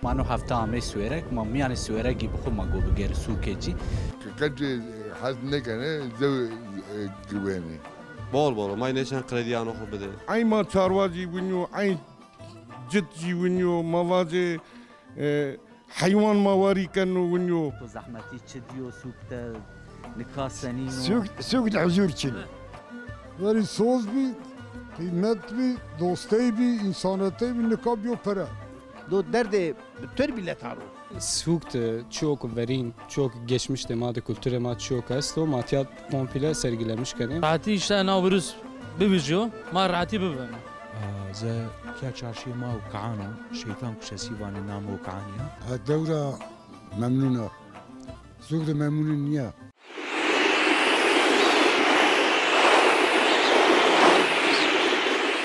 مانو هفته همه سویرک ما میان سویرکی بخو ما گو بگر سوکیچی قد حد نکنه زو گوینی بال ما نشان کردیانو خوب بده ای ما چاروازی ونیو ای جدی ونیو موازه حیوان مواری کنو ونیو تو زحمتی چه دیو سوکته نکاسنینو سوق العزور كذي ولی سوز بی قیمت بی دوستی بی انسانیتی بی نکاب یو پره دو درد بتر bilet aro. Sukte çok verin, çok geçmiş temada kültüre ma çok است و ماتیات komple sergilemişken. راحتی اشتاق ناورس ببیجو ما راحتی ببینم. زه کیا چارشی ما و کعانه شیطان کشسیوان نام و کعانیه. الدورة ممنونة سوق ممنون نيا